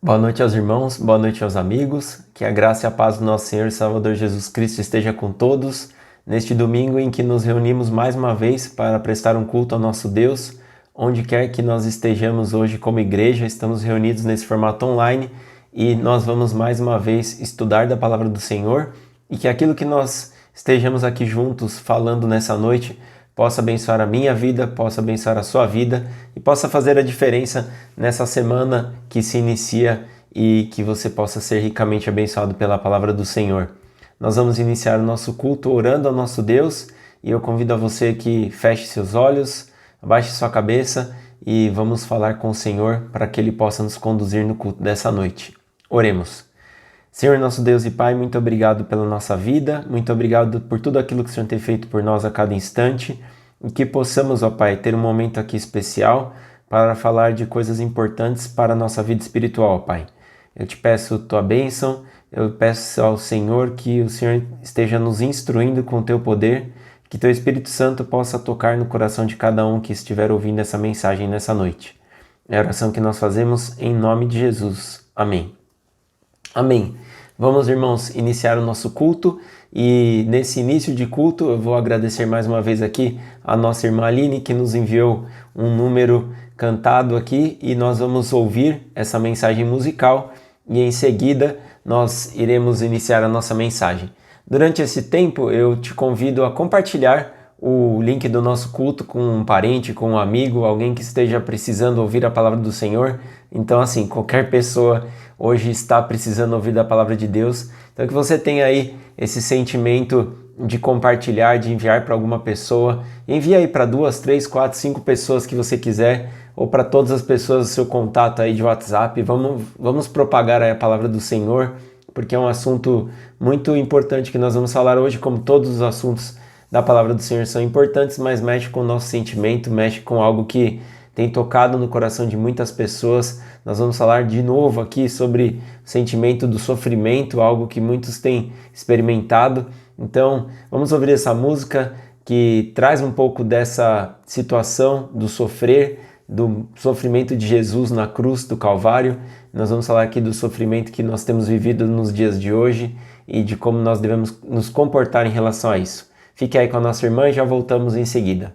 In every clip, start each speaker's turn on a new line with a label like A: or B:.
A: Boa noite aos irmãos, boa noite aos amigos, que a graça e a paz do nosso Senhor e Salvador Jesus Cristo esteja com todos, neste domingo em que nos reunimos mais uma vez para prestar um culto ao nosso Deus, onde quer que nós estejamos hoje como igreja, estamos reunidos nesse formato online e nós vamos mais uma vez estudar da Palavra do Senhor e que aquilo que nós estejamos aqui juntos falando nessa noite possa abençoar a minha vida, possa abençoar a sua vida e possa fazer a diferença nessa semana que se inicia e que você possa ser ricamente abençoado pela palavra do Senhor. Nós vamos iniciar o nosso culto orando ao nosso Deus e eu convido a você que feche seus olhos, abaixe sua cabeça e vamos falar com o Senhor para que Ele possa nos conduzir no culto dessa noite. Oremos. Senhor, nosso Deus e Pai, muito obrigado pela nossa vida, muito obrigado por tudo aquilo que o Senhor tem feito por nós a cada instante e que possamos, ó Pai, ter um momento aqui especial para falar de coisas importantes para a nossa vida espiritual, ó Pai. Eu te peço tua bênção, eu peço ao Senhor que o Senhor esteja nos instruindo com o teu poder, que teu Espírito Santo possa tocar no coração de cada um que estiver ouvindo essa mensagem nessa noite. É a oração que nós fazemos em nome de Jesus. Amém. Amém. Vamos, irmãos, iniciar o nosso culto e nesse início de culto eu vou agradecer mais uma vez aqui a nossa irmã Aline que nos enviou um número cantado aqui e nós vamos ouvir essa mensagem musical e em seguida nós iremos iniciar a nossa mensagem. Durante esse tempo eu te convido a compartilhar o link do nosso culto com um parente, com um amigo, alguém que esteja precisando ouvir a palavra do Senhor. Então, assim, qualquer pessoa hoje está precisando ouvir da palavra de Deus. Então, que você tenha aí esse sentimento de compartilhar, de enviar para alguma pessoa. Envie aí para 2, 3, 4, 5 pessoas que você quiser, ou para todas as pessoas do seu contato aí de WhatsApp. Vamos propagar aí a palavra do Senhor, porque é um assunto muito importante que nós vamos falar hoje, como todos os assuntos da palavra do Senhor são importantes, mas mexe com o nosso sentimento, mexe com algo que tem tocado no coração de muitas pessoas. Nós vamos falar de novo aqui sobre o sentimento do sofrimento, algo que muitos têm experimentado. Então, vamos ouvir essa música que traz um pouco dessa situação do sofrer, do sofrimento de Jesus na cruz do Calvário. Nós vamos falar aqui do sofrimento que nós temos vivido nos dias de hoje e de como nós devemos nos comportar em relação a isso. Fique aí com a nossa irmã e já voltamos em seguida.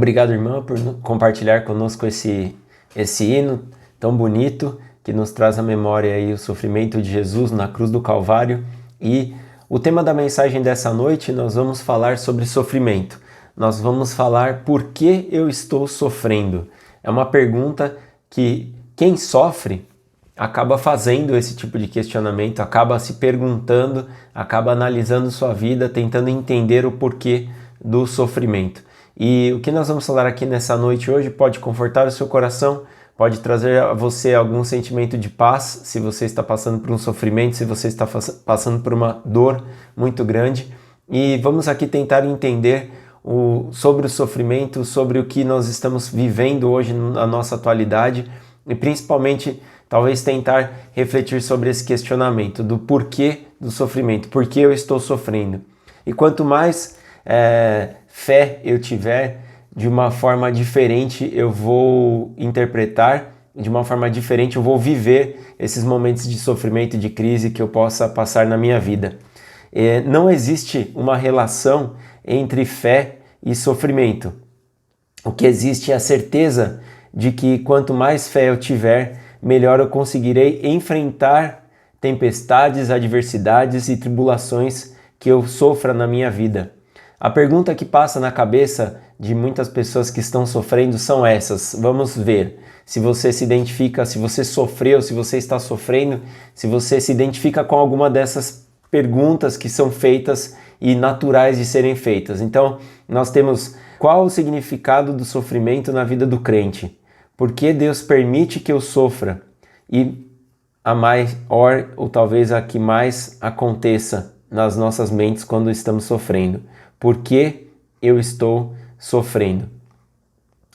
A: Obrigado, irmã, por compartilhar conosco esse hino tão bonito que nos traz à memória aí o sofrimento de Jesus na cruz do Calvário. E o tema da mensagem dessa noite, nós vamos falar sobre sofrimento. Nós vamos falar por que eu estou sofrendo. É uma pergunta que quem sofre acaba fazendo esse tipo de questionamento, acaba se perguntando, acaba analisando sua vida, tentando entender o porquê do sofrimento. E o que nós vamos falar aqui nessa noite hoje pode confortar o seu coração, pode trazer a você algum sentimento de paz, se você está passando por um sofrimento, se você está passando por uma dor muito grande. E vamos aqui tentar entender sobre o sofrimento, sobre o que nós estamos vivendo hoje na nossa atualidade e principalmente talvez tentar refletir sobre esse questionamento do porquê do sofrimento, por que eu estou sofrendo. E quanto mais fé eu tiver, de uma forma diferente eu vou interpretar, de uma forma diferente eu vou viver esses momentos de sofrimento e de crise que eu possa passar na minha vida. Não existe uma relação entre fé e sofrimento. O que existe é a certeza de que quanto mais fé eu tiver, melhor eu conseguirei enfrentar tempestades, adversidades e tribulações que eu sofra na minha vida. A pergunta que passa na cabeça de muitas pessoas que estão sofrendo são essas. Vamos ver se você se identifica, se você sofreu, se você está sofrendo, se você se identifica com alguma dessas perguntas que são feitas e naturais de serem feitas. Então, nós temos qual o significado do sofrimento na vida do crente? Por que Deus permite que eu sofra? E a maior, ou talvez a que mais aconteça nas nossas mentes quando estamos sofrendo. Por que eu estou sofrendo?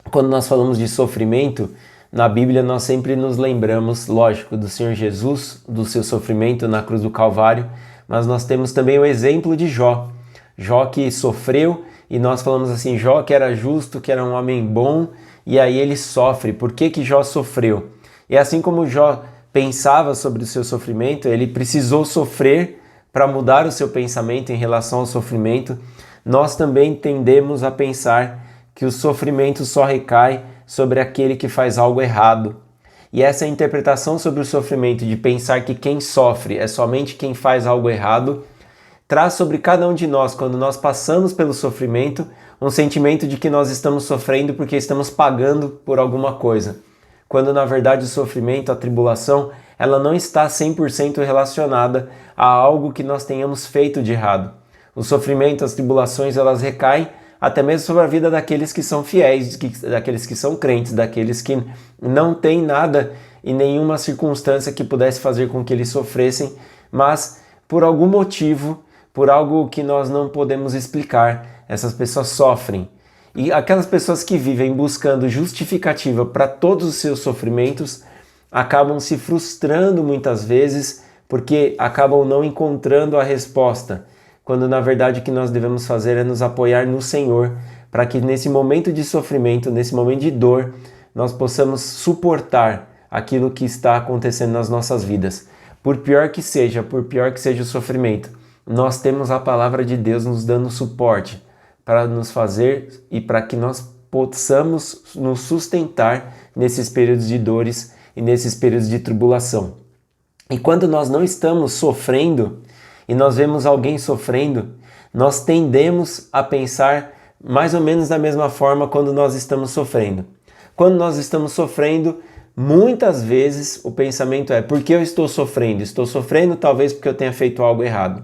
A: Quando nós falamos de sofrimento, na Bíblia nós sempre nos lembramos, lógico, do Senhor Jesus, do seu sofrimento na cruz do Calvário, mas nós temos também o exemplo de Jó. Jó que sofreu e nós falamos assim, Jó que era justo, que era um homem bom, e aí ele sofre. Por que Jó sofreu? E assim como Jó pensava sobre o seu sofrimento, ele precisou sofrer para mudar o seu pensamento em relação ao sofrimento. Nós também tendemos a pensar que o sofrimento só recai sobre aquele que faz algo errado. E essa interpretação sobre o sofrimento, de pensar que quem sofre é somente quem faz algo errado, traz sobre cada um de nós, quando nós passamos pelo sofrimento, um sentimento de que nós estamos sofrendo porque estamos pagando por alguma coisa. Quando na verdade o sofrimento, a tribulação, ela não está 100% relacionada a algo que nós tenhamos feito de errado. O sofrimento, as tribulações, elas recaem até mesmo sobre a vida daqueles que são fiéis, daqueles que são crentes, daqueles que não têm nada e nenhuma circunstância que pudesse fazer com que eles sofressem, mas por algum motivo, por algo que nós não podemos explicar, essas pessoas sofrem. E aquelas pessoas que vivem buscando justificativa para todos os seus sofrimentos acabam se frustrando muitas vezes porque acabam não encontrando a resposta, quando na verdade o que nós devemos fazer é nos apoiar no Senhor, para que nesse momento de sofrimento, nesse momento de dor, nós possamos suportar aquilo que está acontecendo nas nossas vidas. Por pior que seja o sofrimento, nós temos a palavra de Deus nos dando suporte para nos fazer e para que nós possamos nos sustentar nesses períodos de dores e nesses períodos de tribulação. E quando nós não estamos sofrendo e nós vemos alguém sofrendo, nós tendemos a pensar mais ou menos da mesma forma quando nós estamos sofrendo. Quando nós estamos sofrendo, muitas vezes o pensamento é: por que eu estou sofrendo? Estou sofrendo talvez porque eu tenha feito algo errado.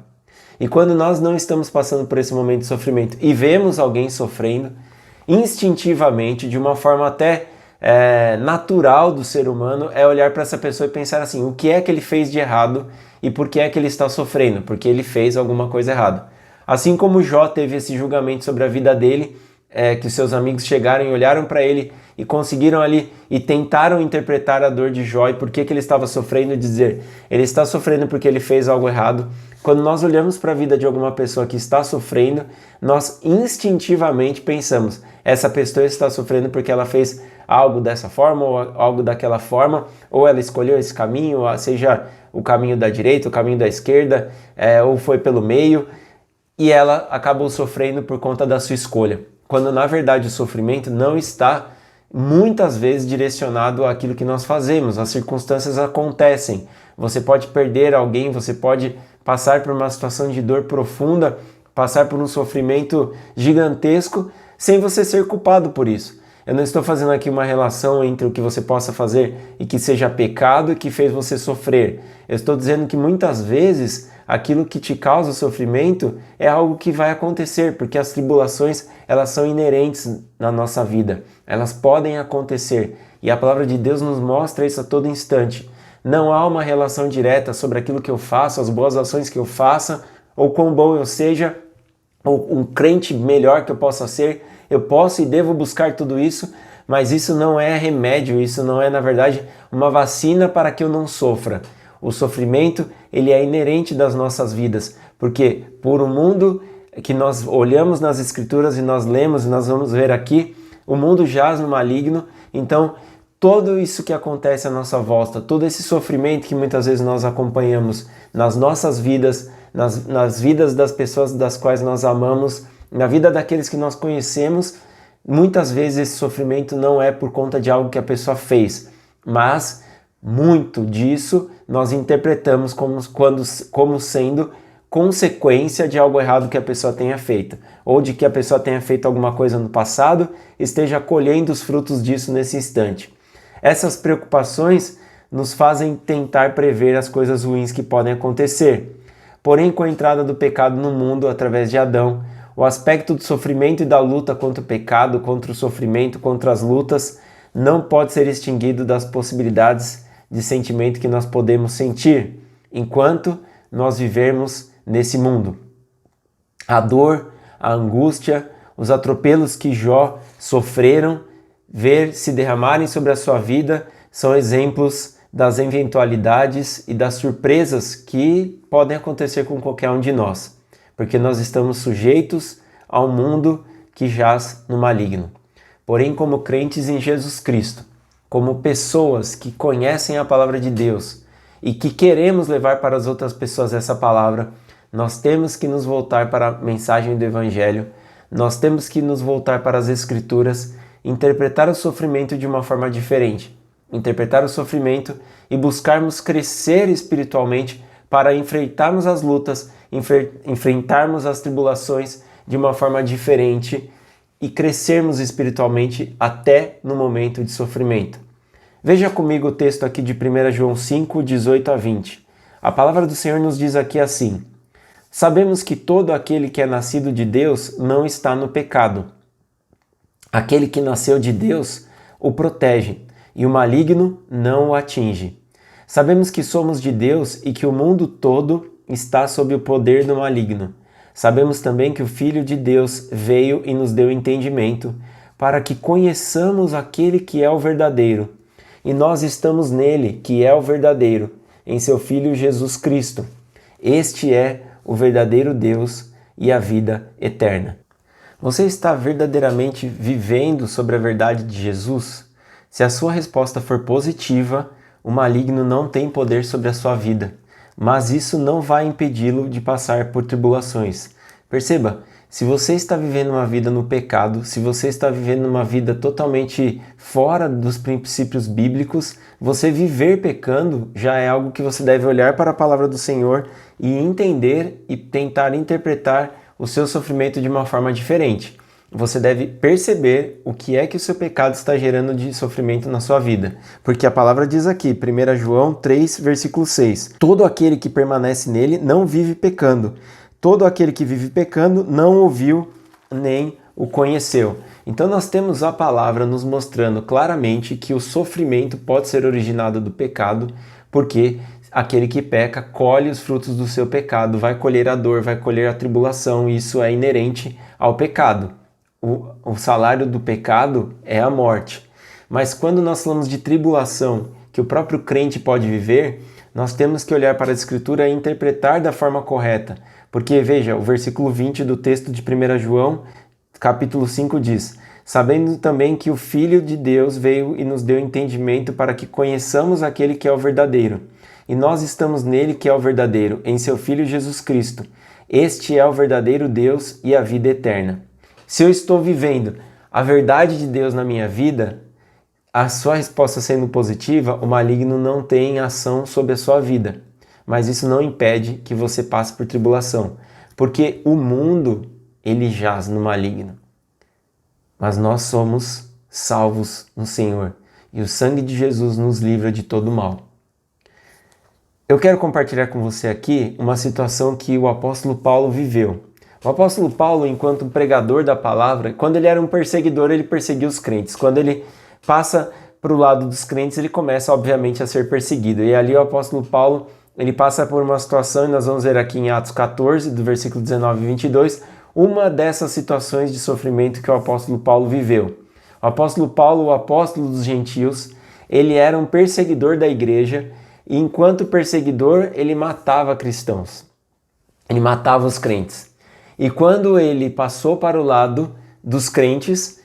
A: E quando nós não estamos passando por esse momento de sofrimento e vemos alguém sofrendo, instintivamente, de uma forma até natural do ser humano, é olhar para essa pessoa e pensar assim: o que é que ele fez de errado e por que é que ele está sofrendo? Porque ele fez alguma coisa errada. Assim como Jó teve esse julgamento sobre a vida dele, que os seus amigos chegaram e olharam para ele e conseguiram ali e tentaram interpretar a dor de Jó e por que ele estava sofrendo, e dizer: ele está sofrendo porque ele fez algo errado. Quando nós olhamos para a vida de alguma pessoa que está sofrendo, nós instintivamente pensamos: essa pessoa está sofrendo porque ela fez algo dessa forma ou algo daquela forma, ou ela escolheu esse caminho, seja o caminho da direita, o caminho da esquerda, ou foi pelo meio, e ela acabou sofrendo por conta da sua escolha. quando na verdade o sofrimento não está muitas vezes direcionado àquilo que nós fazemos. As circunstâncias acontecem. Você pode perder alguém, você pode passar por uma situação de dor profunda, passar por um sofrimento gigantesco, sem você ser culpado por isso. Eu não estou fazendo aqui uma relação entre o que você possa fazer e que seja pecado e que fez você sofrer. Eu estou dizendo que muitas vezes aquilo que te causa sofrimento é algo que vai acontecer, porque as tribulações, elas são inerentes na nossa vida. Elas podem acontecer e a palavra de Deus nos mostra isso a todo instante. Não há uma relação direta sobre aquilo que eu faço, as boas ações que eu faça, ou quão bom eu seja, ou um crente melhor que eu possa ser. Eu posso e devo buscar tudo isso, mas isso não é remédio, isso não é, na verdade, uma vacina para que eu não sofra. O sofrimento, ele é inerente das nossas vidas, porque por um mundo que nós olhamos nas Escrituras e nós lemos e nós vamos ver aqui, o mundo jaz no maligno, então tudo isso que acontece à nossa volta, todo esse sofrimento que muitas vezes nós acompanhamos nas nossas vidas, nas vidas das pessoas das quais nós amamos, na vida daqueles que nós conhecemos, muitas vezes esse sofrimento não é por conta de algo que a pessoa fez, mas muito disso nós interpretamos como sendo consequência de algo errado que a pessoa tenha feito, ou de que a pessoa tenha feito alguma coisa no passado e esteja colhendo os frutos disso nesse instante. Essas preocupações nos fazem tentar prever as coisas ruins que podem acontecer. Porém, com a entrada do pecado no mundo através de Adão, o aspecto do sofrimento e da luta contra o pecado, contra o sofrimento, contra as lutas, não pode ser extinguido das possibilidades de sentimento que nós podemos sentir enquanto nós vivermos nesse mundo. A dor, a angústia, os atropelos que Jó sofreram, ver se derramarem sobre a sua vida, são exemplos das eventualidades e das surpresas que podem acontecer com qualquer um de nós, porque nós estamos sujeitos ao mundo que jaz no maligno. Porém, como crentes em Jesus Cristo, como pessoas que conhecem a palavra de Deus e que queremos levar para as outras pessoas essa palavra, nós temos que nos voltar para a mensagem do Evangelho, nós temos que nos voltar para as Escrituras, interpretar o sofrimento de uma forma diferente, interpretar o sofrimento e buscarmos crescer espiritualmente para enfrentarmos as lutas, enfrentarmos as tribulações de uma forma diferente e crescermos espiritualmente até no momento de sofrimento. Veja comigo o texto aqui de 1 João 5, 18 a 20. A palavra do Senhor nos diz aqui assim: sabemos que todo aquele que é nascido de Deus não está no pecado. Aquele que nasceu de Deus o protege, e o maligno não o atinge. Sabemos que somos de Deus e que o mundo todo está sob o poder do maligno. Sabemos também que o Filho de Deus veio e nos deu entendimento, para que conheçamos aquele que é o verdadeiro. E nós estamos nele, que é o verdadeiro, em seu Filho Jesus Cristo. Este é o verdadeiro Deus e a vida eterna. Você está verdadeiramente vivendo sobre a verdade de Jesus? Se a sua resposta for positiva, o maligno não tem poder sobre a sua vida, mas isso não vai impedi-lo de passar por tribulações. Perceba, se você está vivendo uma vida no pecado, se você está vivendo uma vida totalmente fora dos princípios bíblicos, você viver pecando já é algo que você deve olhar para a palavra do Senhor e entender e tentar interpretar o seu sofrimento de uma forma diferente. Você deve perceber o que é que o seu pecado está gerando de sofrimento na sua vida. Porque a palavra diz aqui, 1 João 3, versículo 6, todo aquele que permanece nele não vive pecando. Todo aquele que vive pecando não ouviu nem o conheceu. Então nós temos a palavra nos mostrando claramente que o sofrimento pode ser originado do pecado, porque aquele que peca colhe os frutos do seu pecado, vai colher a dor, vai colher a tribulação, e isso é inerente ao pecado. O salário do pecado é a morte. Mas quando nós falamos de tribulação que o próprio crente pode viver, nós temos que olhar para a Escritura e interpretar da forma correta. Porque, veja, o versículo 20 do texto de 1 João, capítulo 5 diz: sabendo também que o Filho de Deus veio e nos deu entendimento para que conheçamos aquele que é o verdadeiro. E nós estamos nele que é o verdadeiro, em seu Filho Jesus Cristo. Este é o verdadeiro Deus e a vida eterna. Se eu estou vivendo a verdade de Deus na minha vida, a sua resposta sendo positiva, o maligno não tem ação sobre a sua vida. Mas isso não impede que você passe por tribulação, porque o mundo, ele jaz no maligno. Mas nós somos salvos no Senhor, e o sangue de Jesus nos livra de todo mal. Eu quero compartilhar com você aqui uma situação que o apóstolo Paulo viveu. O apóstolo Paulo, enquanto pregador da palavra, quando ele era um perseguidor, ele perseguia os crentes. Quando ele passa para o lado dos crentes, ele começa, obviamente, a ser perseguido. E ali o apóstolo Paulo, ele passa por uma situação, e nós vamos ver aqui em Atos 14, do versículo 19 e 22, uma dessas situações de sofrimento que o apóstolo Paulo viveu. O apóstolo Paulo, o apóstolo dos gentios, ele era um perseguidor da igreja, e enquanto perseguidor, ele matava cristãos. Ele matava os crentes. E quando ele passou para o lado dos crentes,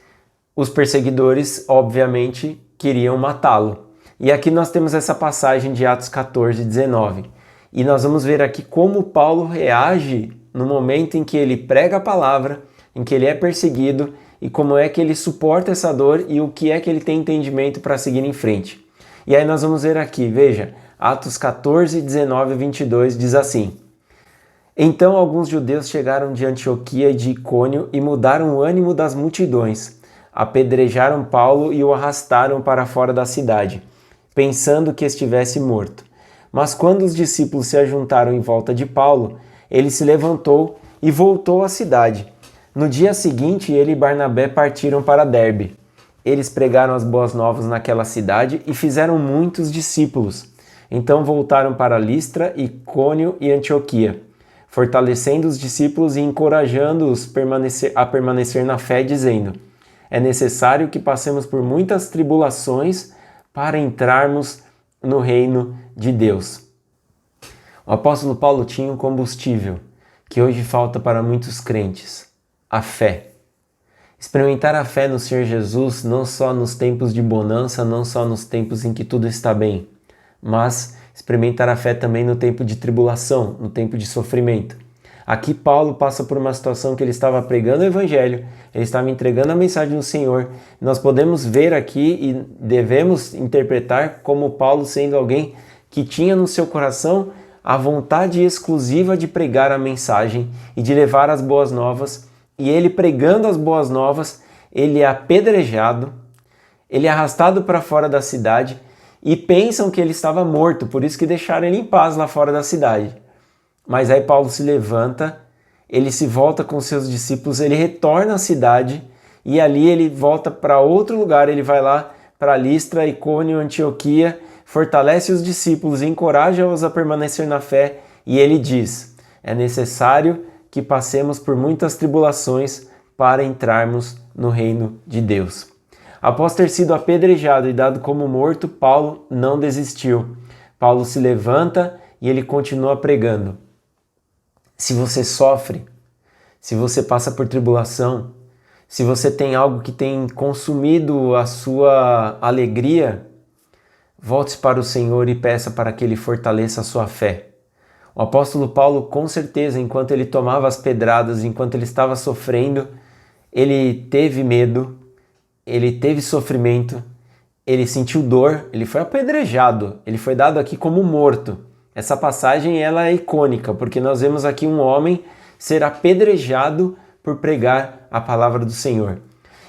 A: os perseguidores, obviamente, queriam matá-lo. E aqui nós temos essa passagem de Atos 14, 19. E nós vamos ver aqui como Paulo reage no momento em que ele prega a palavra, em que ele é perseguido, e como é que ele suporta essa dor e o que é que ele tem entendimento para seguir em frente. E aí nós vamos ver aqui, veja, Atos 14, 19 e 22 diz assim: Então alguns judeus chegaram de Antioquia e de Icônio e mudaram o ânimo das multidões. Apedrejaram Paulo e o arrastaram para fora da cidade, pensando que estivesse morto. Mas quando os discípulos se ajuntaram em volta de Paulo, ele se levantou e voltou à cidade. No dia seguinte, ele e Barnabé partiram para Derbe. Eles pregaram as boas novas naquela cidade e fizeram muitos discípulos. Então voltaram para Listra, Icônio e Antioquia, fortalecendo os discípulos e encorajando-os a permanecer na fé, dizendo: É necessário que passemos por muitas tribulações para entrarmos no reino de Deus. O apóstolo Paulo tinha um combustível que hoje falta para muitos crentes: a fé. Experimentar a fé no Senhor Jesus não só nos tempos de bonança, não só nos tempos em que tudo está bem, mas experimentar a fé também no tempo de tribulação, no tempo de sofrimento. Aqui Paulo passa por uma situação que ele estava pregando o evangelho, ele estava entregando a mensagem do Senhor. Nós podemos ver aqui e devemos interpretar como Paulo sendo alguém que tinha no seu coração a vontade exclusiva de pregar a mensagem e de levar as boas novas. E ele pregando as boas novas, ele é apedrejado, ele é arrastado para fora da cidade e pensam que ele estava morto, por isso que deixaram ele em paz lá fora da cidade. Mas aí Paulo se levanta, ele se volta com seus discípulos, ele retorna à cidade e ali ele volta para outro lugar, ele vai lá para Listra, Icônio, Antioquia, fortalece os discípulos, encoraja-os a permanecer na fé e ele diz: é necessário que passemos por muitas tribulações para entrarmos no reino de Deus. Após ter sido apedrejado e dado como morto, Paulo não desistiu. Paulo se levanta e ele continua pregando. Se você sofre, se você passa por tribulação, se você tem algo que tem consumido a sua alegria, volte para o Senhor e peça para que Ele fortaleça a sua fé. O apóstolo Paulo, com certeza, enquanto ele tomava as pedradas, enquanto ele estava sofrendo, ele teve medo, ele teve sofrimento, ele sentiu dor, ele foi apedrejado, ele foi dado aqui como morto. Essa passagem ela é icônica, porque nós vemos aqui um homem ser apedrejado por pregar a palavra do Senhor.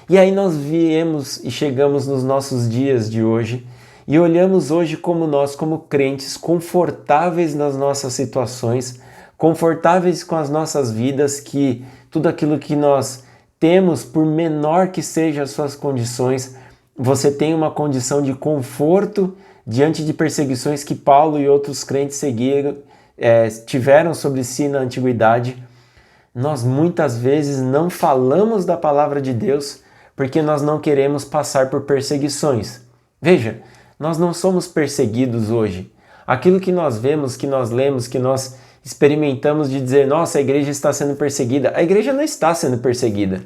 A: E aí nós viemos e chegamos nos nossos dias de hoje e olhamos hoje como nós, como crentes, confortáveis nas nossas situações, confortáveis com as nossas vidas, que tudo aquilo que nós temos, por menor que sejam as suas condições, você tem uma condição de conforto diante de perseguições que Paulo e outros crentes tiveram sobre si na antiguidade. Nós muitas vezes não falamos da palavra de Deus porque nós não queremos passar por perseguições. Veja, nós não somos perseguidos hoje. Aquilo que nós vemos, que nós lemos, que nós experimentamos de dizer: nossa, a igreja está sendo perseguida. A igreja não está sendo perseguida.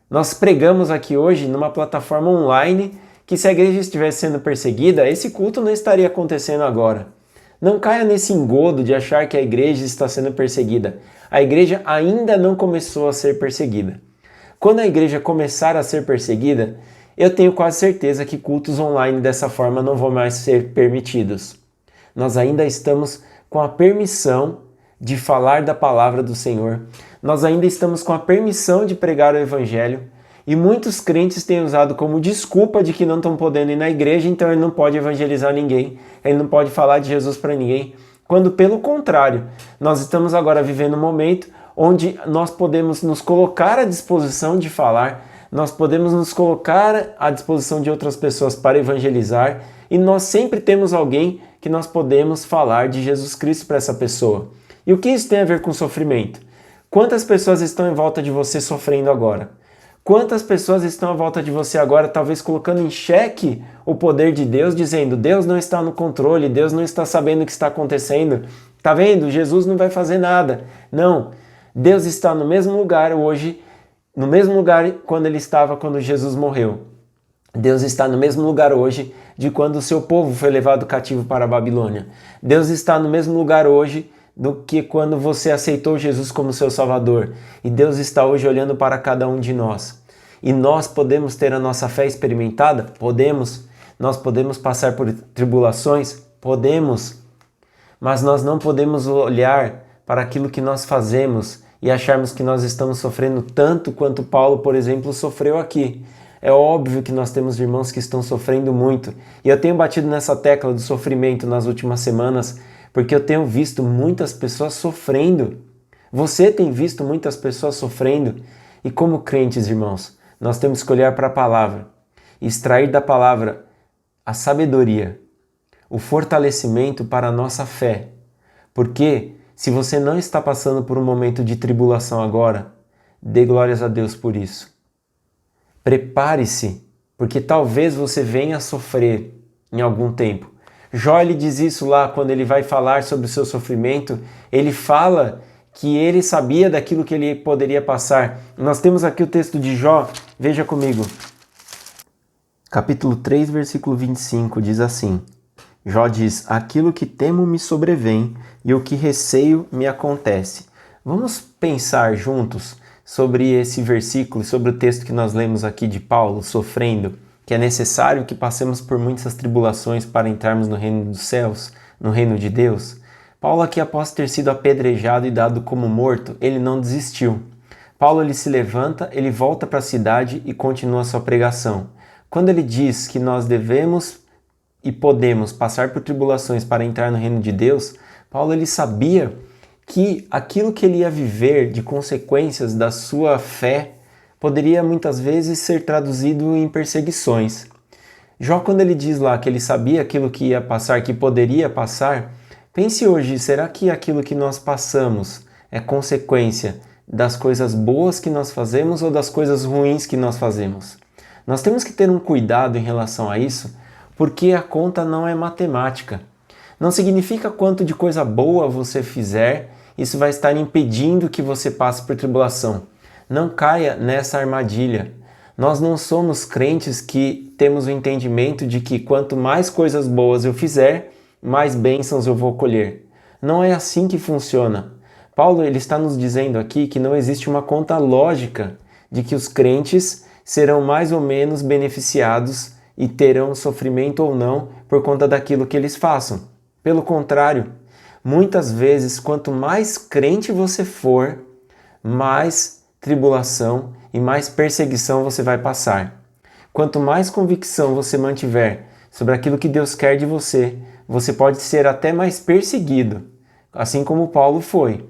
A: Nós pregamos aqui hoje numa plataforma online que, se a igreja estivesse sendo perseguida, esse culto não estaria acontecendo agora. Não caia nesse engodo de achar que a igreja está sendo perseguida. A igreja ainda não começou a ser perseguida. Quando a igreja começar a ser perseguida, eu tenho quase certeza que cultos online dessa forma não vão mais ser permitidos. Nós ainda estamos com a permissão de falar da palavra do Senhor. Nós ainda estamos com a permissão de pregar o evangelho. E muitos crentes têm usado como desculpa de que não estão podendo ir na igreja, então ele não pode evangelizar ninguém, ele não pode falar de Jesus para ninguém. Quando, pelo contrário, nós estamos agora vivendo um momento onde nós podemos nos colocar à disposição de falar, nós podemos nos colocar à disposição de outras pessoas para evangelizar, e nós sempre temos alguém que nós podemos falar de Jesus Cristo para essa pessoa. E o que isso tem a ver com sofrimento? Quantas pessoas estão em volta de você sofrendo agora? Quantas pessoas estão à volta de você agora, talvez colocando em xeque o poder de Deus, dizendo: Deus não está no controle, Deus não está sabendo o que está acontecendo. Tá vendo? Jesus não vai fazer nada. Não, Deus está no mesmo lugar hoje, no mesmo lugar quando Jesus morreu. Deus está no mesmo lugar hoje de quando o seu povo foi levado cativo para a Babilônia. Deus está no mesmo lugar hoje do que quando você aceitou Jesus como seu Salvador. E Deus está hoje olhando para cada um de nós. E nós podemos ter a nossa fé experimentada? Podemos. Nós podemos passar por tribulações? Podemos. Mas nós não podemos olhar para aquilo que nós fazemos e acharmos que nós estamos sofrendo tanto quanto Paulo, por exemplo, sofreu aqui. É óbvio que nós temos irmãos que estão sofrendo muito. E eu tenho batido nessa tecla do sofrimento nas últimas semanas, porque eu tenho visto muitas pessoas sofrendo. Você tem visto muitas pessoas sofrendo. E como crentes, irmãos, nós temos que olhar para a palavra, extrair da palavra a sabedoria, o fortalecimento para a nossa fé. Porque se você não está passando por um momento de tribulação agora, dê glórias a Deus por isso. Prepare-se, porque talvez você venha a sofrer em algum tempo. Jó, ele diz isso lá quando ele vai falar sobre o seu sofrimento. Ele fala que ele sabia daquilo que ele poderia passar. Nós temos aqui o texto de Jó, veja comigo. Capítulo 3, versículo 25, diz assim: Jó diz: aquilo que temo me sobrevém e o que receio me acontece. Vamos pensar juntos sobre esse versículo, sobre o texto que nós lemos aqui de Paulo, sofrendo, que é necessário que passemos por muitas tribulações para entrarmos no reino dos céus, no reino de Deus. Paulo aqui, após ter sido apedrejado e dado como morto, ele não desistiu. Paulo, ele se levanta, ele volta para a cidade e continua sua pregação. Quando ele diz que nós devemos e podemos passar por tribulações para entrar no reino de Deus, Paulo, ele sabia que aquilo que ele ia viver de consequências da sua fé poderia muitas vezes ser traduzido em perseguições. Jó, quando ele diz lá que ele sabia aquilo que ia passar, que poderia passar, pense hoje, será que aquilo que nós passamos é consequência das coisas boas que nós fazemos ou das coisas ruins que nós fazemos? Nós temos que ter um cuidado em relação a isso, porque a conta não é matemática. Não significa quanto de coisa boa você fizer, isso vai estar impedindo que você passe por tribulação. Não caia nessa armadilha. Nós não somos crentes que temos o entendimento de que quanto mais coisas boas eu fizer, mais bênçãos eu vou colher. Não é assim que funciona. Paulo, ele está nos dizendo aqui que não existe uma conta lógica de que os crentes serão mais ou menos beneficiados e terão sofrimento ou não por conta daquilo que eles façam. Pelo contrário, muitas vezes, quanto mais crente você for, mais tribulação e mais perseguição você vai passar. Quanto mais convicção você mantiver sobre aquilo que Deus quer de você, você pode ser até mais perseguido, assim como Paulo foi.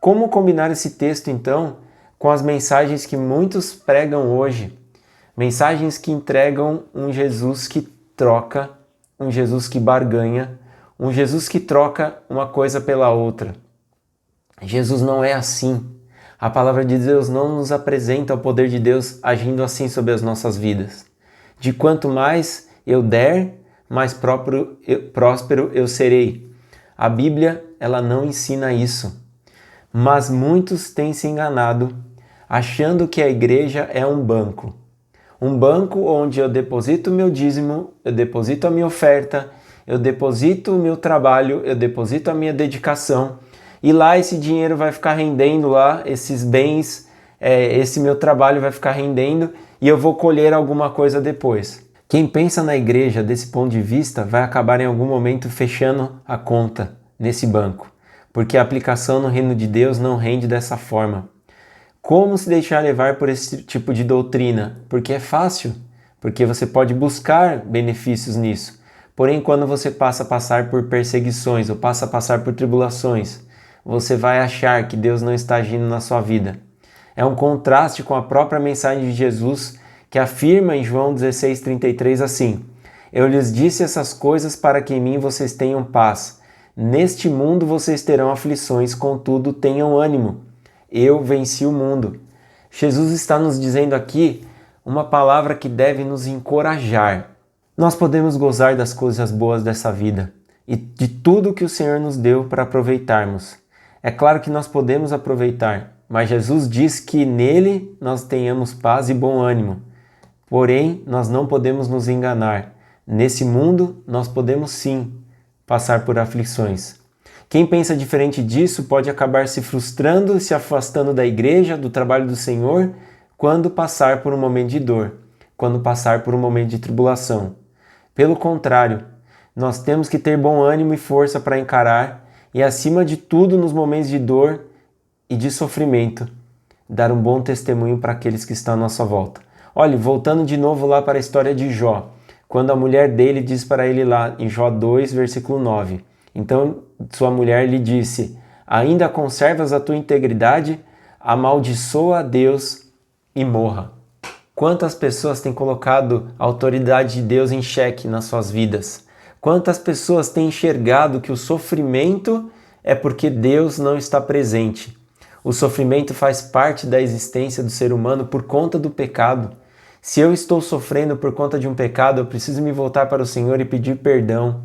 A: Como combinar esse texto, então, com as mensagens que muitos pregam hoje? Mensagens que entregam um Jesus que troca, um Jesus que barganha, um Jesus que troca uma coisa pela outra. Jesus não é assim. A palavra de Deus não nos apresenta o poder de Deus agindo assim sobre as nossas vidas. De quanto mais eu der, mais próspero eu serei. A Bíblia, ela não ensina isso. Mas muitos têm se enganado, achando que a igreja é um banco. Um banco onde eu deposito o meu dízimo, eu deposito a minha oferta, eu deposito o meu trabalho, eu deposito a minha dedicação e lá esse dinheiro vai ficar rendendo lá, esses bens esse meu trabalho vai ficar rendendo e eu vou colher alguma coisa depois. Quem pensa na igreja desse ponto de vista vai acabar em algum momento fechando a conta nesse banco, porque a aplicação no reino de Deus não rende dessa forma. Como se deixar levar por esse tipo de doutrina? Porque é fácil, porque você pode buscar benefícios nisso. Porém, quando você passa a passar por perseguições ou passa a passar por tribulações, você vai achar que Deus não está agindo na sua vida. É um contraste com a própria mensagem de Jesus, que afirma em João 16,33 assim: Eu lhes disse essas coisas para que em mim vocês tenham paz. Neste mundo vocês terão aflições, contudo tenham ânimo. Eu venci o mundo. Jesus está nos dizendo aqui uma palavra que deve nos encorajar. Nós podemos gozar das coisas boas dessa vida e de tudo que o Senhor nos deu para aproveitarmos. É claro que nós podemos aproveitar, mas Jesus diz que nele nós tenhamos paz e bom ânimo. Porém, nós não podemos nos enganar. Nesse mundo, nós podemos sim passar por aflições. Quem pensa diferente disso pode acabar se frustrando e se afastando da igreja, do trabalho do Senhor, quando passar por um momento de dor, quando passar por um momento de tribulação. Pelo contrário, nós temos que ter bom ânimo e força para encarar e, acima de tudo, nos momentos de dor e de sofrimento, dar um bom testemunho para aqueles que estão à nossa volta. Olha, voltando de novo lá para a história de Jó, quando a mulher dele diz para ele lá em Jó 2, versículo 9, então sua mulher lhe disse: ainda conservas a tua integridade? Amaldiçoa a Deus e morra. Quantas pessoas têm colocado a autoridade de Deus em xeque nas suas vidas? Quantas pessoas têm enxergado que o sofrimento é porque Deus não está presente? O sofrimento faz parte da existência do ser humano por conta do pecado. Se eu estou sofrendo por conta de um pecado, eu preciso me voltar para o Senhor e pedir perdão.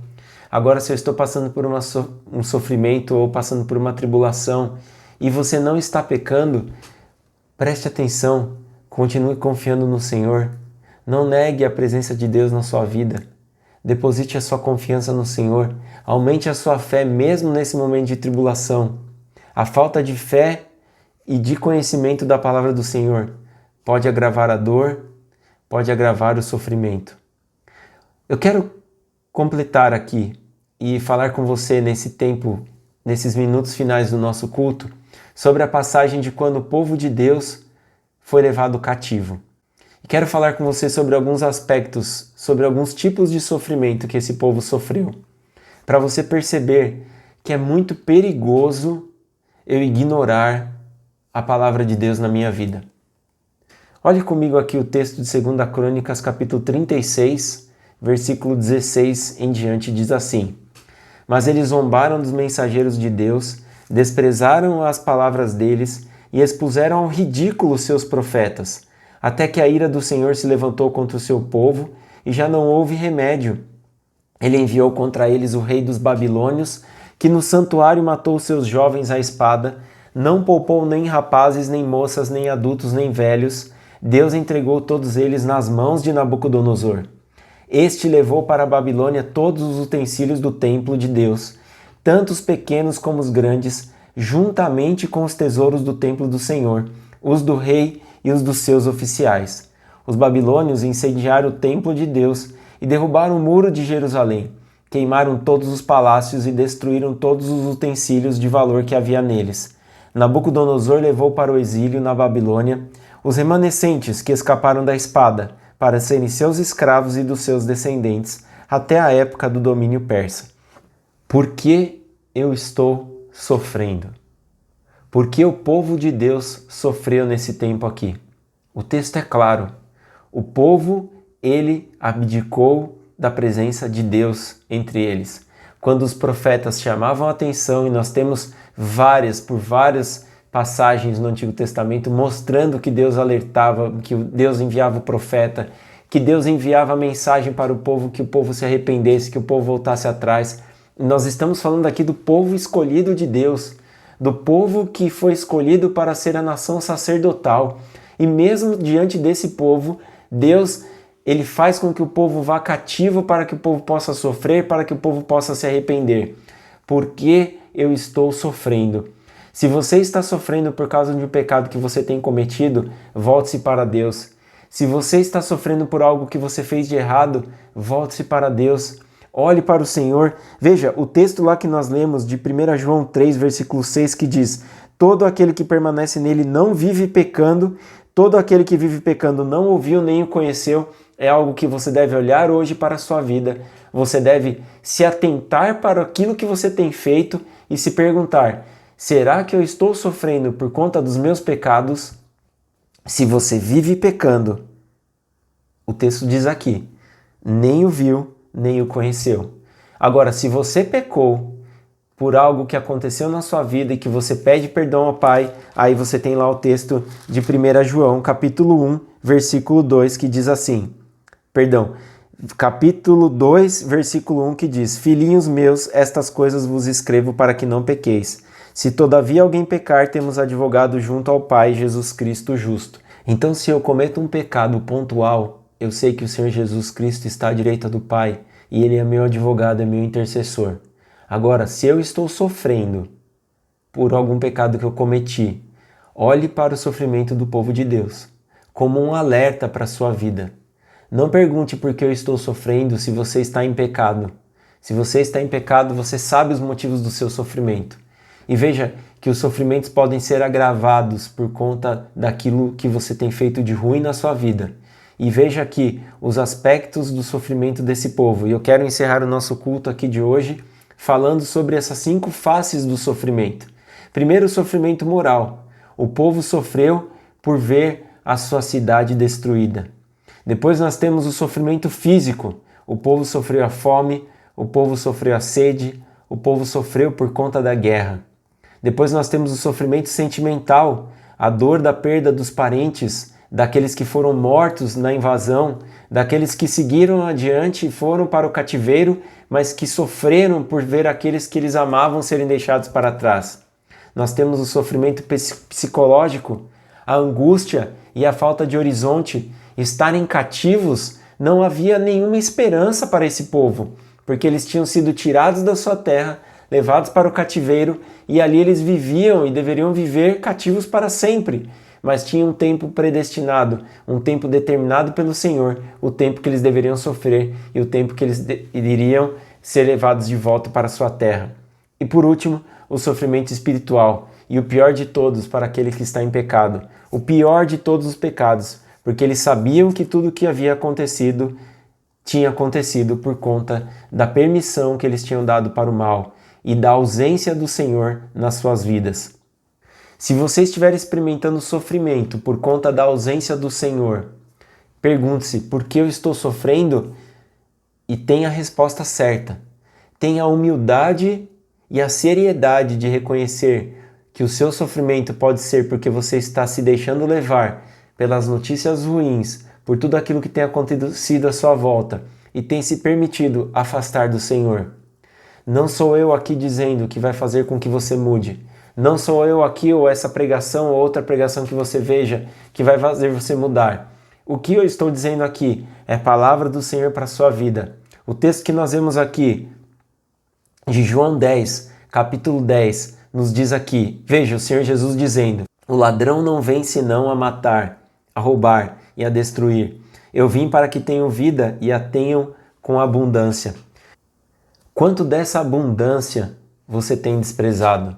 A: Agora, se eu estou passando por um sofrimento ou passando por uma tribulação e você não está pecando, preste atenção, continue confiando no Senhor. Não negue a presença de Deus na sua vida. Deposite a sua confiança no Senhor. Aumente a sua fé mesmo nesse momento de tribulação. A falta de fé e de conhecimento da palavra do Senhor pode agravar a dor, pode agravar o sofrimento. Eu quero completar aqui e falar com você nesse tempo, nesses minutos finais do nosso culto, sobre a passagem de quando o povo de Deus foi levado cativo. E quero falar com você sobre alguns aspectos, sobre alguns tipos de sofrimento que esse povo sofreu, para você perceber que é muito perigoso eu ignorar a palavra de Deus na minha vida. Olhe comigo aqui o texto de 2 Crônicas, capítulo 36, versículo 16 em diante, diz assim: Mas eles zombaram dos mensageiros de Deus, desprezaram as palavras deles e expuseram ao ridículo seus profetas, até que a ira do Senhor se levantou contra o seu povo e já não houve remédio. Ele enviou contra eles o rei dos babilônios, que no santuário matou seus jovens à espada, não poupou nem rapazes, nem moças, nem adultos, nem velhos. Deus entregou todos eles nas mãos de Nabucodonosor. Este levou para a Babilônia todos os utensílios do templo de Deus, tanto os pequenos como os grandes, juntamente com os tesouros do templo do Senhor, os do rei e os dos seus oficiais. Os babilônios incendiaram o templo de Deus e derrubaram o muro de Jerusalém. Queimaram todos os palácios e destruíram todos os utensílios de valor que havia neles. Nabucodonosor levou para o exílio na Babilônia os remanescentes que escaparam da espada, para serem seus escravos e dos seus descendentes, até a época do domínio persa. Por que eu estou sofrendo? Por que o povo de Deus sofreu nesse tempo aqui? O texto é claro. O povo, ele abdicou da presença de Deus entre eles. Quando os profetas chamavam a atenção, e nós temos várias passagens no Antigo Testamento mostrando que Deus alertava, que Deus enviava o profeta, que Deus enviava a mensagem para o povo, que o povo se arrependesse, que o povo voltasse atrás. Nós estamos falando aqui do povo escolhido de Deus, do povo que foi escolhido para ser a nação sacerdotal. E mesmo diante desse povo, Deus, ele faz com que o povo vá cativo para que o povo possa sofrer, para que o povo possa se arrepender. Por que eu estou sofrendo? Se você está sofrendo por causa de um pecado que você tem cometido, volte-se para Deus. Se você está sofrendo por algo que você fez de errado, volte-se para Deus. Olhe para o Senhor. Veja, o texto lá que nós lemos de 1 João 3, versículo 6, que diz: todo aquele que permanece nele não vive pecando, todo aquele que vive pecando não ouviu nem o conheceu. É algo que você deve olhar hoje para a sua vida. Você deve se atentar para aquilo que você tem feito e se perguntar: será que eu estou sofrendo por conta dos meus pecados? Se você vive pecando, o texto diz aqui, nem o viu, nem o conheceu. Agora, se você pecou por algo que aconteceu na sua vida e que você pede perdão ao Pai, aí você tem lá o texto de 1 João, capítulo 1, versículo 2, que diz assim, capítulo 2, versículo 1, que diz: filhinhos meus, estas coisas vos escrevo para que não pequeis. Se todavia alguém pecar, temos advogado junto ao Pai, Jesus Cristo justo. Então, se eu cometo um pecado pontual, eu sei que o Senhor Jesus Cristo está à direita do Pai e Ele é meu advogado, é meu intercessor. Agora, se eu estou sofrendo por algum pecado que eu cometi, olhe para o sofrimento do povo de Deus como um alerta para a sua vida. Não pergunte por que eu estou sofrendo se você está em pecado. Se você está em pecado, você sabe os motivos do seu sofrimento. E veja que os sofrimentos podem ser agravados por conta daquilo que você tem feito de ruim na sua vida. E veja aqui os aspectos do sofrimento desse povo. E eu quero encerrar o nosso culto aqui de hoje falando sobre essas 5 faces do sofrimento. Primeiro, o sofrimento moral. O povo sofreu por ver a sua cidade destruída. Depois nós temos o sofrimento físico. O povo sofreu a fome, o povo sofreu a sede, o povo sofreu por conta da guerra. Depois nós temos o sofrimento sentimental, a dor da perda dos parentes, daqueles que foram mortos na invasão, daqueles que seguiram adiante e foram para o cativeiro, mas que sofreram por ver aqueles que eles amavam serem deixados para trás. Nós temos o sofrimento psicológico, a angústia e a falta de horizonte. Estarem cativos, não havia nenhuma esperança para esse povo, porque eles tinham sido tirados da sua terra, levados para o cativeiro, e ali eles viviam e deveriam viver cativos para sempre. Mas tinha um tempo predestinado, um tempo determinado pelo Senhor, o tempo que eles deveriam sofrer e o tempo que eles iriam ser levados de volta para a sua terra. E por último, o sofrimento espiritual, e o pior de todos para aquele que está em pecado, o pior de todos os pecados, porque eles sabiam que tudo o que havia acontecido tinha acontecido por conta da permissão que eles tinham dado para o mal e da ausência do Senhor nas suas vidas. Se você estiver experimentando sofrimento por conta da ausência do Senhor, pergunte-se: por que eu estou sofrendo? E tenha a resposta certa. Tenha a humildade e a seriedade de reconhecer que o seu sofrimento pode ser porque você está se deixando levar pelas notícias ruins, por tudo aquilo que tem acontecido à sua volta e tem se permitido afastar do Senhor. Não sou eu aqui dizendo que vai fazer com que você mude. Não sou eu aqui ou essa pregação ou outra pregação que você veja que vai fazer você mudar. O que eu estou dizendo aqui é a palavra do Senhor para a sua vida. O texto que nós vemos aqui, de João 10, capítulo 10, nos diz aqui, veja o Senhor Jesus dizendo: o ladrão não vem senão a matar, a roubar e a destruir. Eu vim para que tenham vida e a tenham com abundância. Quanto dessa abundância você tem desprezado?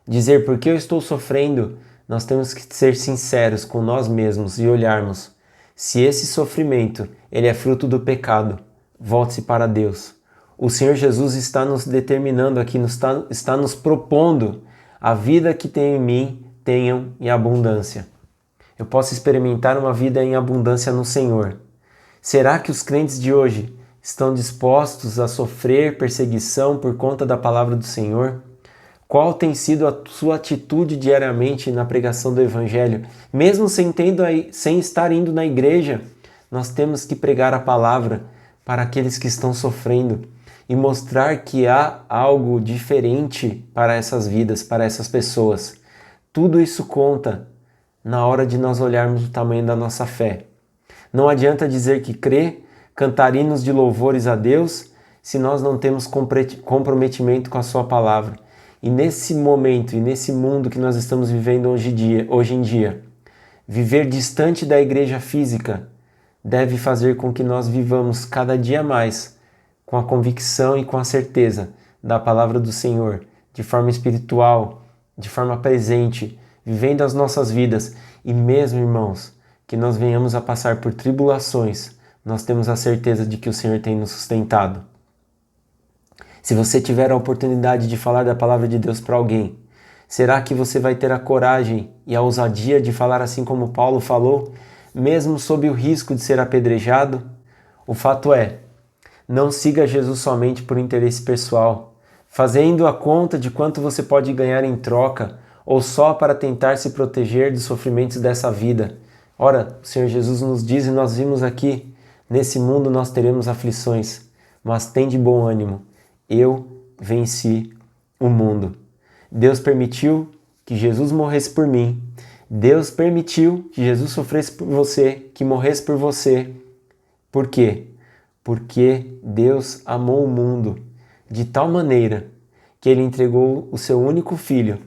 A: Dizer por que eu estou sofrendo, nós temos que ser sinceros com nós mesmos e olharmos. Se esse sofrimento ele é fruto do pecado, volte-se para Deus. O Senhor Jesus está nos determinando aqui, está nos propondo a vida que tem em mim, tenham em abundância. Eu posso experimentar uma vida em abundância no Senhor. Será que os crentes de hoje estão dispostos a sofrer perseguição por conta da palavra do Senhor? Qual tem sido a sua atitude diariamente na pregação do Evangelho? Mesmo sem estar indo na igreja, nós temos que pregar a palavra para aqueles que estão sofrendo e mostrar que há algo diferente para essas vidas, para essas pessoas. Tudo isso conta na hora de nós olharmos o tamanho da nossa fé. Não adianta dizer que crê, cantar hinos de louvores a Deus, se nós não temos comprometimento com a sua palavra. E nesse momento e nesse mundo que nós estamos vivendo hoje em dia, viver distante da igreja física deve fazer com que nós vivamos cada dia mais com a convicção e com a certeza da palavra do Senhor, de forma espiritual, de forma presente, vivendo as nossas vidas. E mesmo, irmãos, que nós venhamos a passar por tribulações, nós temos a certeza de que o Senhor tem nos sustentado. Se você tiver a oportunidade de falar da palavra de Deus para alguém, será que você vai ter a coragem e a ousadia de falar assim como Paulo falou, mesmo sob o risco de ser apedrejado? O fato é, não siga Jesus somente por interesse pessoal, fazendo a conta de quanto você pode ganhar em troca, ou só para tentar se proteger dos sofrimentos dessa vida. Ora, o Senhor Jesus nos diz, e nós vimos aqui, nesse mundo nós teremos aflições, mas tem de bom ânimo. Eu venci o mundo. Deus permitiu que Jesus morresse por mim. Deus permitiu que Jesus sofresse por você, que morresse por você. Por quê? Porque Deus amou o mundo de tal maneira que Ele entregou o seu único Filho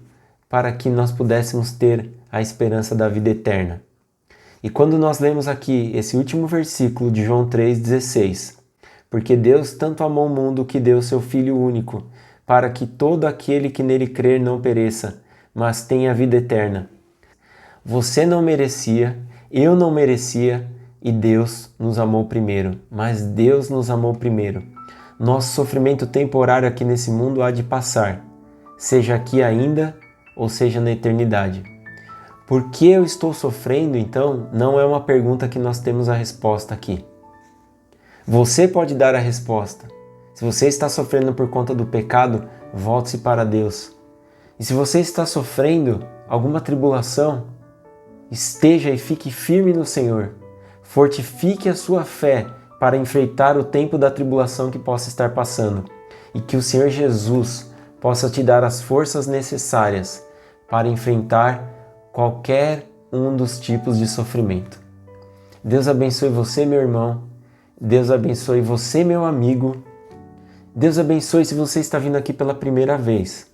A: para que nós pudéssemos ter a esperança da vida eterna. E quando nós lemos aqui esse último versículo de João 3,16, porque Deus tanto amou o mundo que deu seu Filho único, para que todo aquele que nele crer não pereça, mas tenha vida eterna. Você não merecia, eu não merecia, e Deus nos amou primeiro. Mas Deus nos amou primeiro. Nosso sofrimento temporário aqui nesse mundo há de passar, seja aqui ainda ou seja na eternidade. Por que eu estou sofrendo, então, não é uma pergunta que nós temos a resposta aqui. Você pode dar a resposta. Se você está sofrendo por conta do pecado, volte-se para Deus. E se você está sofrendo alguma tribulação, esteja e fique firme no Senhor. Fortifique a sua fé para enfrentar o tempo da tribulação que possa estar passando. E que o Senhor Jesus possa te dar as forças necessárias para enfrentar qualquer um dos tipos de sofrimento. Deus abençoe você, meu irmão. Deus abençoe você, meu amigo. Deus abençoe se você está vindo aqui pela primeira vez.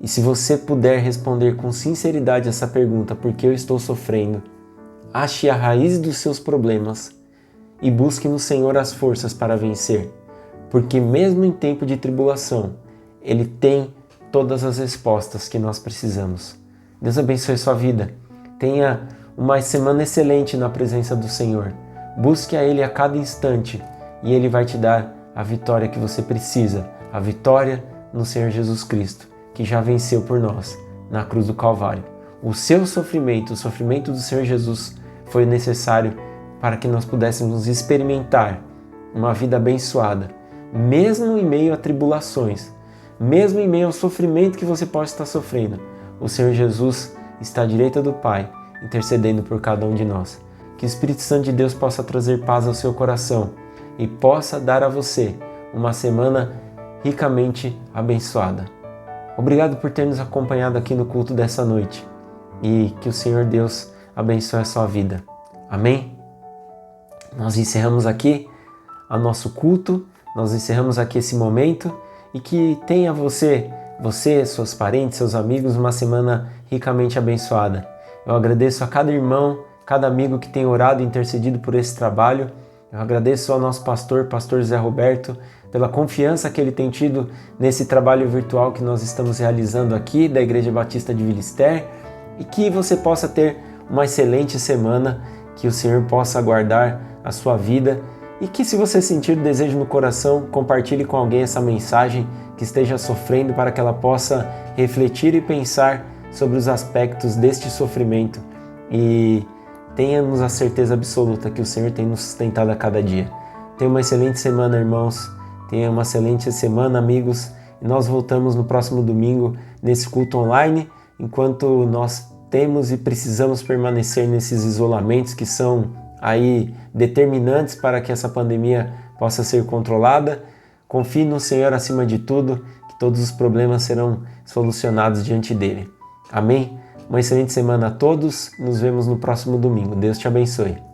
A: E se você puder responder com sinceridade essa pergunta, por que eu estou sofrendo? Ache a raiz dos seus problemas e busque no Senhor as forças para vencer. Porque mesmo em tempo de tribulação, Ele tem todas as respostas que nós precisamos. Deus abençoe sua vida. Tenha uma semana excelente na presença do Senhor. Busque a Ele a cada instante e Ele vai te dar a vitória que você precisa, a vitória no Senhor Jesus Cristo, que já venceu por nós na cruz do Calvário. O seu sofrimento, o sofrimento do Senhor Jesus, foi necessário para que nós pudéssemos experimentar uma vida abençoada, mesmo em meio a tribulações, mesmo em meio ao sofrimento que você possa estar sofrendo. O Senhor Jesus está à direita do Pai, intercedendo por cada um de nós. Que o Espírito Santo de Deus possa trazer paz ao seu coração e possa dar a você uma semana ricamente abençoada. Obrigado por ter nos acompanhado aqui no culto dessa noite e que o Senhor Deus abençoe a sua vida. Amém? Nós encerramos aqui o nosso culto, nós encerramos aqui esse momento e que tenha você, seus parentes, seus amigos, uma semana ricamente abençoada. Eu agradeço a cada irmão, cada amigo que tem orado e intercedido por esse trabalho. Eu agradeço ao nosso pastor Zé Roberto, pela confiança que ele tem tido nesse trabalho virtual que nós estamos realizando aqui da Igreja Batista de Vila Ester, e que você possa ter uma excelente semana, que o Senhor possa guardar a sua vida e que, se você sentir o desejo no coração, compartilhe com alguém essa mensagem que esteja sofrendo para que ela possa refletir e pensar sobre os aspectos deste sofrimento e tenhamos a certeza absoluta que o Senhor tem nos sustentado a cada dia. Tenha uma excelente semana, irmãos. Tenha uma excelente semana, amigos. E nós voltamos no próximo domingo nesse culto online, enquanto nós temos e precisamos permanecer nesses isolamentos que são aí determinantes para que essa pandemia possa ser controlada. Confie no Senhor acima de tudo, que todos os problemas serão solucionados diante dele. Amém? Uma excelente semana a todos. Nos vemos no próximo domingo. Deus te abençoe.